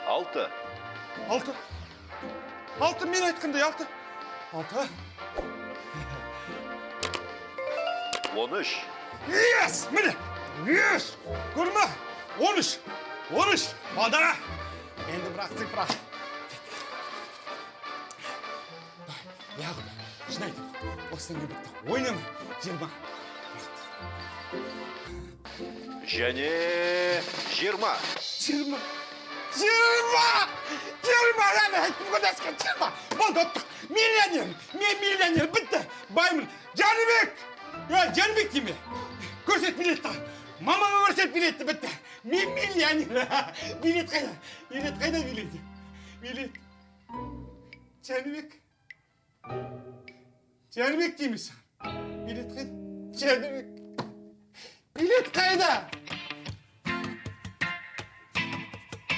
6. Altı. Altı men aytқандай altı. Altı. 13. Yes! Mine! Yes! Көрме! 13. 13. Ада! Енді бırak. Яғып, шын айтып, осыдан кейін бітті. Ойнама, 20. Және 20. 20. 20! Yani ayттым ғой дәскен, 20! Болды, оттық. Миллионер! Мен миллионер, бітті. Баймын. Жәнібек! Жәнібек дейме. Көрсет билетті. Мамама көрсет билетті, бітті. Мен миллионер. Билет қайда? Билет. Жәнібек. Жәнібек дейміз. Билет қайда? Жәнібек. Билет қайда?